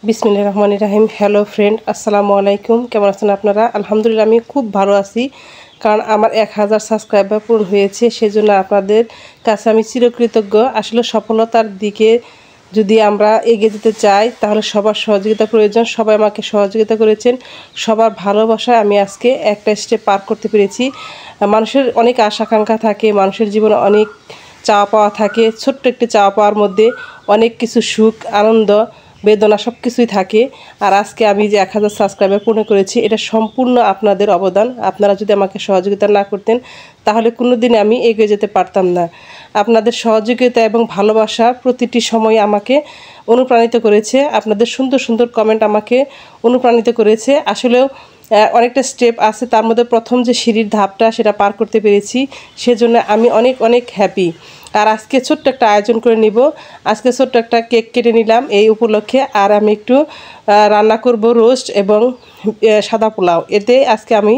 বিসমিল্লাহির রহমানির রহিম। Hello friend, আসসালামু আলাইকুম। কেমন আছেন আপনারা? আলহামদুলিল্লাহ আমি খুব ভালো আছি, কারণ আমার 1000 সাবস্ক্রাইবার পূরণ হয়েছে। সেজন্য আপনাদের কাছে আমি চিরকৃতজ্ঞ। আসলে সফলতার দিকে যদি আমরা এগিয়ে যেতে চাই তাহলে সবার সহযোগিতা প্রয়োজন। সবাই আমাকে সহযোগিতা করেছেন, সবার ভালোবাসায় আমি আজকে একটা স্টেপ পার করতে পেরেছি। মানুষের অনেক আশা আকাঙ্ক্ষা থাকে, মানুষের জীবনে অনেক চাওয়া পাওয়া থাকে। ছোট্ট একটি চাওয়া পাওয়ার মধ্যে অনেক কিছু সুখ, আনন্দ, বেদনা সব কিছুই থাকে। আর আজকে আমি যে 1000 সাবস্ক্রাইবার পূর্ণ করেছি, এটা সম্পূর্ণ আপনাদের অবদান। আপনারা যদি আমাকে সহযোগিতা না করতেন তাহলে কোনো দিন আমি এগিয়ে যেতে পারতাম না। আপনাদের সহযোগিতা এবং ভালোবাসা প্রতিটি সময় আমাকে অনুপ্রাণিত করেছে। আপনাদের সুন্দর সুন্দর কমেন্ট আমাকে অনুপ্রাণিত করেছে। আসলেও অনেকটা স্টেপ আছে, তার মধ্যে প্রথম যে সিঁড়ির ধাপটা সেটা পার করতে পেরেছি, সেজন্য আমি অনেক অনেক হ্যাপি। আর আজকে ছোট্ট একটা আয়োজন করে নিব। আজকে ছোট্ট একটা কেক কেটে নিলাম এই উপলক্ষে। আর আমি একটু রান্না করব রোস্ট এবং সাদা পোলাও। এতে আজকে আমি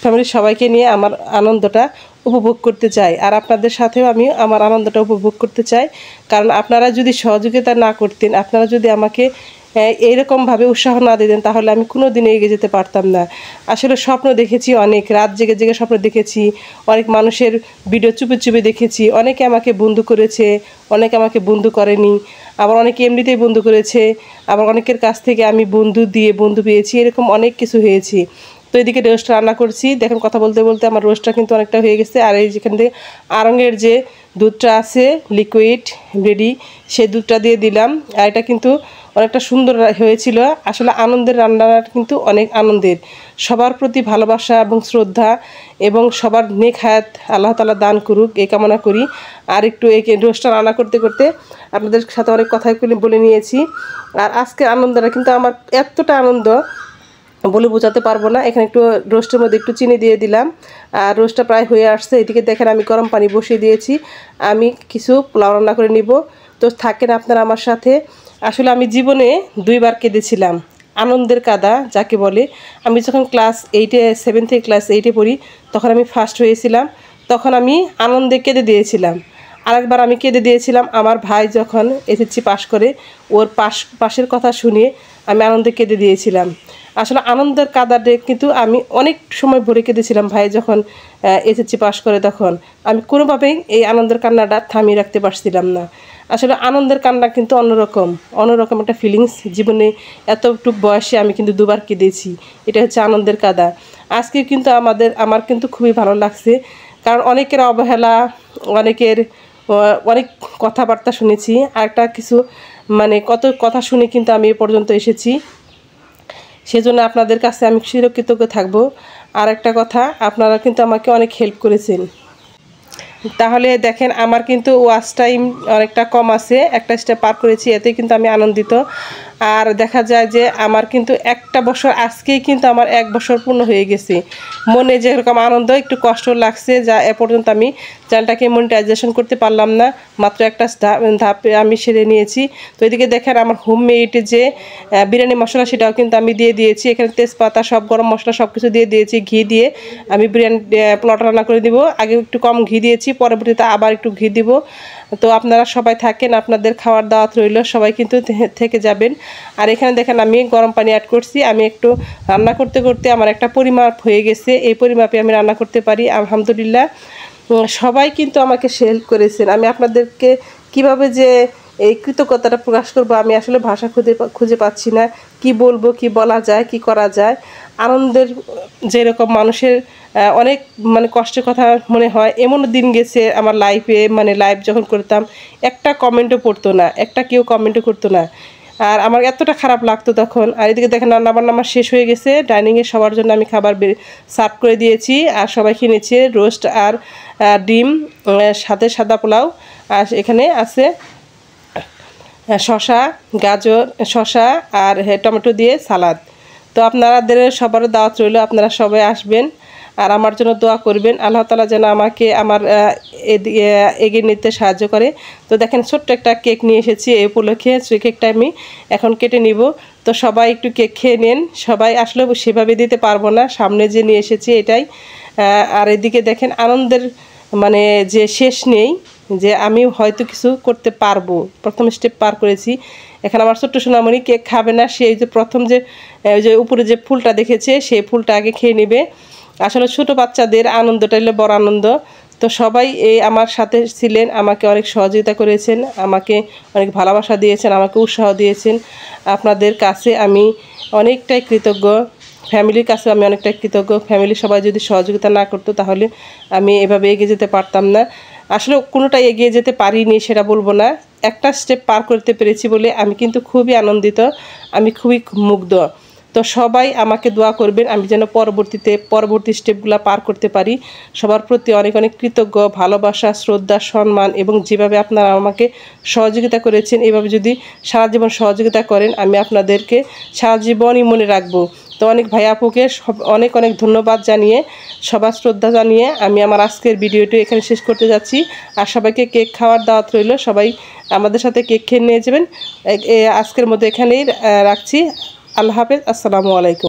ফ্যামিলির সবাইকে নিয়ে আমার আনন্দটা উপভোগ করতে চাই, আর আপনাদের সাথেও আমি আমার আনন্দটা উপভোগ করতে চাই। কারণ আপনারা যদি সহযোগিতা না করতেন, আপনারা যদি আমাকে এইরকমভাবে উৎসাহ না দিতেন তাহলে আমি কোনো দিন এগিয়ে যেতে পারতাম না। আসলে স্বপ্ন দেখেছি, অনেক রাত জেগে জেগে স্বপ্ন দেখেছি, অনেক মানুষের ভিডিও চুপে চুপে দেখেছি। অনেকে আমাকে বন্ধু করেছে, অনেকে আমাকে বন্ধু করেনি, আবার অনেকে এমনিতেই বন্ধু করেছে, আবার অনেকের কাছ থেকে আমি বন্ধু দিয়ে বন্ধু পেয়েছি। এরকম অনেক কিছু হয়েছি। তো এদিকে রোস্ট রান্না করছি, দেখেন কথা বলতে বলতে আমার রোস্টটা কিন্তু অনেকটা হয়ে গেছে। আর এই যেখান থেকে আড়ঙের যে দুধটা আছে লিকুইড রেডি, সেই দুধটা দিয়ে দিলাম। আর এটা কিন্তু অনেকটা সুন্দর হয়েছিল। আসলে আনন্দের রান্নাটা কিন্তু অনেক আনন্দের। সবার প্রতি ভালোবাসা এবং শ্রদ্ধা এবং সবার নেক হায়াত আল্লাহ তাআলা দান করুক এই কামনা করি। আর একটু এই রোস্টটা রান্না করতে করতে আপনাদের সাথে অনেক কথাই বলে নিয়েছি। আর আজকে আনন্দটা কিন্তু আমার এতটা আনন্দ বলে বোঝাতে পারবো না। এখানে একটু রোস্টের মধ্যে একটু চিনি দিয়ে দিলাম, আর রোস্টটা প্রায় হয়ে আসছে। এদিকে দেখেন আমি গরম পানি বসিয়ে দিয়েছি, আমি কিছু পোলাও রান্না করে নিব। তো থাকেন আপনারা আমার সাথে। আসলে আমি জীবনে 2বার কেঁদেছিলাম, আনন্দের কাঁদা যাকে বলে। আমি যখন ক্লাস 8-এ 7 থেকে ক্লাস 8-এ পড়ি, তখন আমি ফার্স্ট হয়েছিলাম, তখন আমি আনন্দে কেঁদে দিয়েছিলাম। আরেকবার আমি কেঁদে দিয়েছিলাম আমার ভাই যখন এসএসসি পাশ করে, ওর পাশের কথা শুনে আমি আনন্দে কেঁদে দিয়েছিলাম। আসলে আনন্দের কাঁদাতে কিন্তু আমি অনেক সময় ভরে কেঁদেছিলাম। ভাই যখন এসএসসি পাশ করে তখন আমি কোনোভাবেই এই আনন্দের কান্নাটা থামিয়ে রাখতে পারছিলাম না। আসলে আনন্দের কান্না কিন্তু অন্যরকম একটা ফিলিংস। জীবনে এতটুকু বয়সে আমি কিন্তু 2বার কেঁদেছি। এটা হচ্ছে আনন্দের কাঁদা। আজকে কিন্তু আমার কিন্তু খুবই ভালো লাগছে, কারণ অনেকের অবহেলা, অনেকের অনেক কথাবার্তা শুনেছি। আরেকটা কিছু কত কথা শুনে কিন্তু আমি এ পর্যন্ত এসেছি। সেজন্য আপনাদের কাছে আমি চিরকৃতজ্ঞ থাকব। আর একটা কথা, আপনারা কিন্তু আমাকে অনেক হেল্প করেছেন। তাহলে দেখেন আমার কিন্তু ওয়াচ টাইম অনেকটা কম আছে, একটা স্টেপ পার করেছি, এতে কিন্তু আমি আনন্দিত। আর দেখা যায় যে আমার কিন্তু একটা বছর, আজকেই কিন্তু আমার 1 বছর পূর্ণ হয়ে গেছে। মনে যেরকম আনন্দ, একটু কষ্ট লাগছে যা এ পর্যন্ত আমি চ্যানেলটাকে মনিটাইজেশন করতে পারলাম না। মাত্র একটা ধাপে আমি সেরে নিয়েছি। তো এদিকে দেখেন আমার হোমমেড যে বিরিয়ানি মশলা, সেটাও কিন্তু আমি দিয়ে দিয়েছি। এখানে তেজপাতা, সব গরম মশলা সব কিছু দিয়ে দিয়েছি। ঘি দিয়ে আমি বিরিয়ানি পোলাওটা রান্না করে দিব। আগে একটু কম ঘি দিয়েছি, পরবর্তীতে আবার একটু ঘি দিব। তো আপনারা সবাই থাকেন, আপনাদের খাওয়ার দাওয়াত রইল, সবাই কিন্তু থেকে যাবেন। আর এখানে দেখেন আমি গরম পানি অ্যাড করছি। আমি একটু রান্না করতে করতে আমার একটা পরিমাপ হয়ে গেছে, এই পরিমাপে আমি রান্না করতে পারি আলহামদুলিল্লাহ। সবাই কিন্তু আমাকে হেল্প করেছেন। আমি আপনাদেরকে কিভাবে যে এই কৃতজ্ঞতাটা প্রকাশ করব, আমি আসলে ভাষা খুঁজে পাচ্ছি না। কি বলবো, কি বলা যায়, কি করা যায়। আনন্দের যেরকম মানুষের অনেক কষ্টের কথা মনে হয়, এমন দিন গেছে আমার লাইফে। লাইভ যখন করতাম একটা কমেন্টও পড়তো না, একটা কেউ কমেন্টও করতো না। আর আমার এতটা খারাপ লাগতো তখন। আর এদিকে দেখেন রান্নাবান্না আমার শেষ হয়ে গেছে। ডাইনিংয়ে সবার জন্য আমি খাবার সার্ভ করে দিয়েছি, আর সবাই কিনেছে রোস্ট আর ডিম, সাথে সাদা পোলাও। আর এখানে আছে শসা, গাজর, শসা আর টমেটো দিয়ে সালাদ। তো আপনাদের সবারও দাওয়াত রইল, আপনারা সবাই আসবেন আর আমার জন্য দোয়া করবেন। আল্লাহ তাআলা যেন আমাকে আমার এগিয়ে নিতে সাহায্য করে। তো দেখেন ছোট্ট একটা কেক নিয়ে এসেছি এই উপলক্ষে। সেই কেকটা আমি এখন কেটে নিব। তো সবাই একটু কেক খেয়ে নেন। সবাই আসলে সেভাবে দিতে পারবো না, সামনে যে নিয়ে এসেছি এটাই। আর এদিকে দেখেন আনন্দের যে শেষ নেই, যে আমি হয়তো কিছু করতে পারবো। প্রথম স্টেপ পার করেছি, এখানে আমার ছোট্ট সোনামণি কেক খাবে না, সে যে প্রথম যে উপরে যে ফুলটা দেখেছে সেই ফুলটা আগে খেয়ে নেবে। আসলে ছোটো বাচ্চাদের আনন্দটা হলো বড় আনন্দ। তো সবাই আমার সাথে ছিলেন, আমাকে অনেক সহযোগিতা করেছেন, আমাকে অনেক ভালোবাসা দিয়েছেন, আমাকে উৎসাহ দিয়েছেন। আপনাদের কাছে আমি অনেকটাই কৃতজ্ঞ, ফ্যামিলির কাছে আমি অনেকটাই কৃতজ্ঞ। ফ্যামিলির সবাই যদি সহযোগিতা না করতো তাহলে আমি এভাবে এগিয়ে যেতে পারতাম না। আসলে কোনোটাই এগিয়ে যেতে পারিনি সেটা বলবো না, একটা স্টেপ পার করতে পেরেছি বলে আমি কিন্তু খুবই আনন্দিত, আমি খুবই মুগ্ধ। তো সবাই আমাকে দোয়া করবেন আমি যেন পরবর্তী স্টেপগুলো পার করতে পারি। সবার প্রতি অনেক অনেক কৃতজ্ঞ, ভালোবাসা, শ্রদ্ধা, সম্মান, এবং যেভাবে আপনারা আমাকে সহযোগিতা করেছেন এভাবে যদি সারা জীবন সহযোগিতা করেন আমি আপনাদেরকে সারা জীবনই মনে রাখবো। তো অনেক ভাই আপুকে অনেক অনেক ধন্যবাদ জানিয়ে, সবার শ্রদ্ধা জানিয়ে আমি আমার আজকের ভিডিওটি এখানে শেষ করতে যাচ্ছি। আর সবাইকে কেক খাওয়ার দাওয়াত রইল, সবাই আমাদের সাথে কেক খেয়ে নিয়ে যাবেন। আজকের মতো এখানেই রাখছি। আল্লাহ হাফেজ, আসসালামু আলাইকুম।